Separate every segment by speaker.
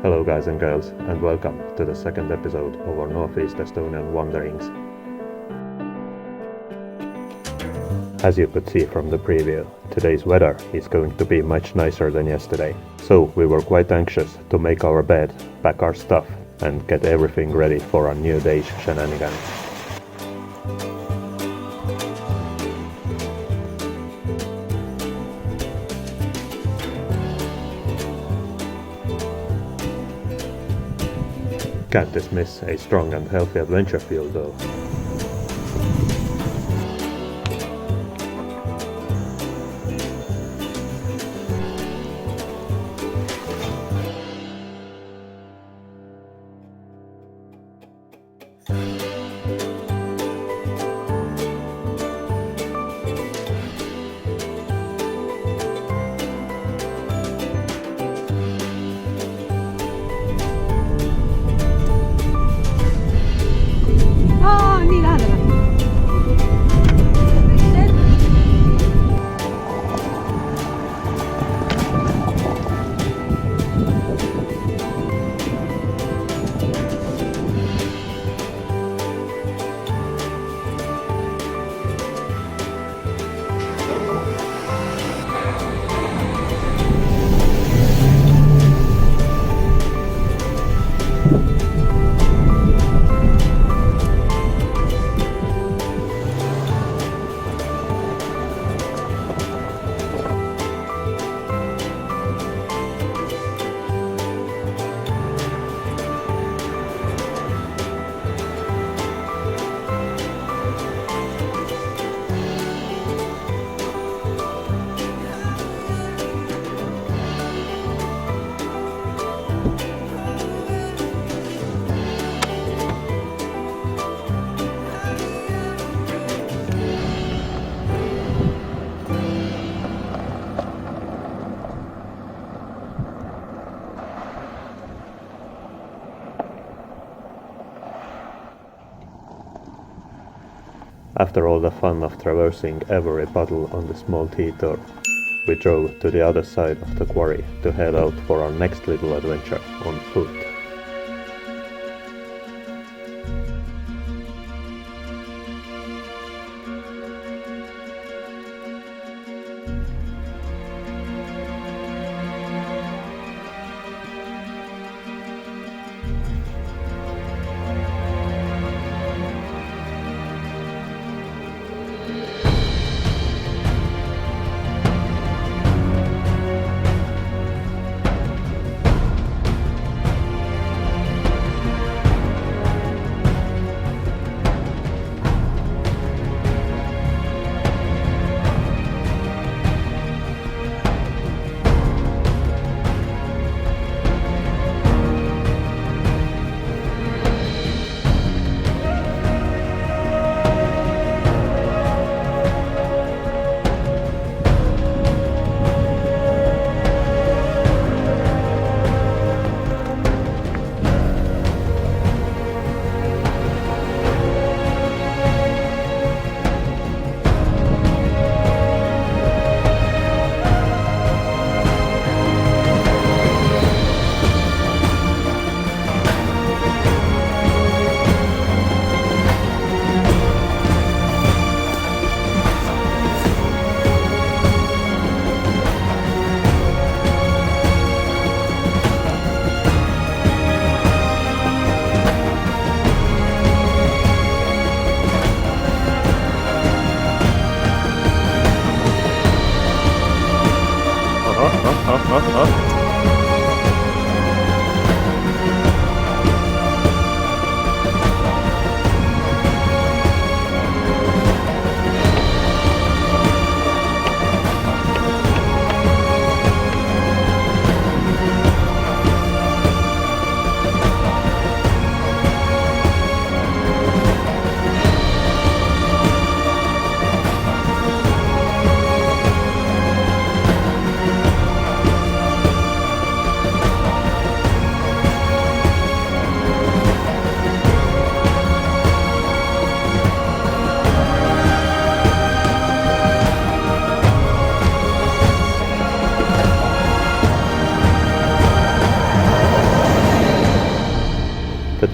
Speaker 1: Hello guys and girls, and welcome to the second episode of our Northeast Estonian wanderings. As you could see from the preview, today's weather is going to be much nicer than yesterday, so we were quite anxious to make our bed, pack our stuff, and get everything ready for our new day's shenanigans. Can't dismiss a strong and healthy adventure feel though.
Speaker 2: Nii lähedal. After all the fun of traversing every puddle on the small T-tour, we drove to the other side of the quarry to head out for our next little adventure on foot.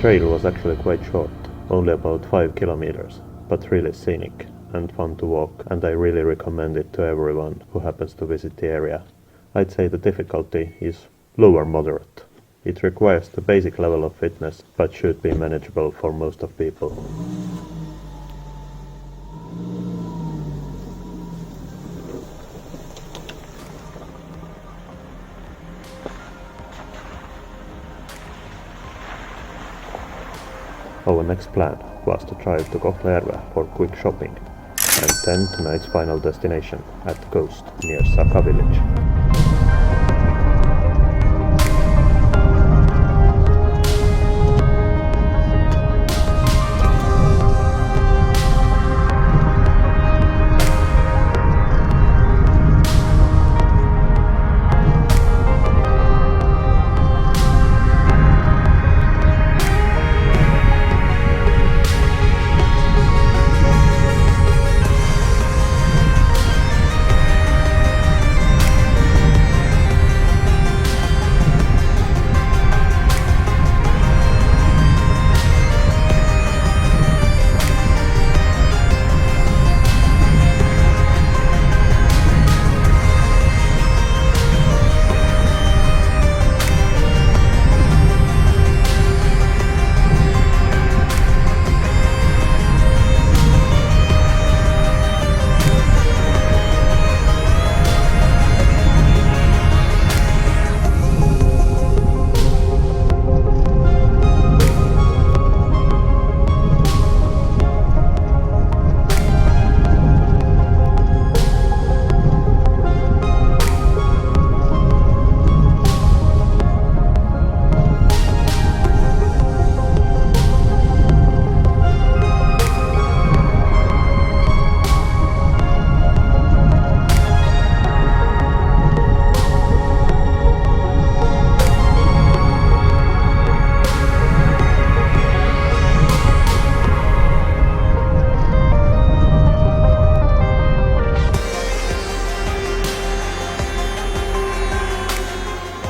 Speaker 2: trail was actually quite short, only about 5 kilometers, but really scenic and fun to walk, and I really recommend it to everyone who happens to visit the area. I'd say the difficulty is lower moderate. It requires the basic level of fitness, but should be manageable for most of people. Our next plan was to drive to Kohtla-Järve for quick shopping, and then tonight's final destination at the coast near Saka village.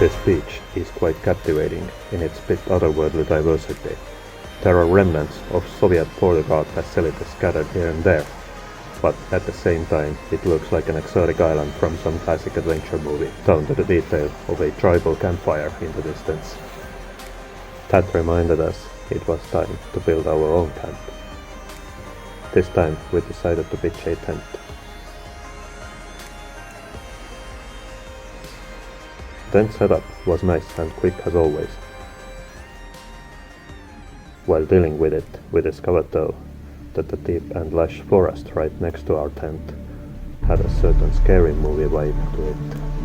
Speaker 2: This beach is quite captivating in its bit otherworldly diversity. There are remnants of Soviet border guard facilities scattered here and there, but at the same time it looks like an exotic island from some classic adventure movie, down to the detail of a tribal campfire in the distance. That reminded us it was time to build our own camp. This time we decided to pitch a tent. Tent setup was nice and quick as always. While dealing with it, we discovered though that the deep and lush forest right next to our tent had a certain scary movie vibe to it.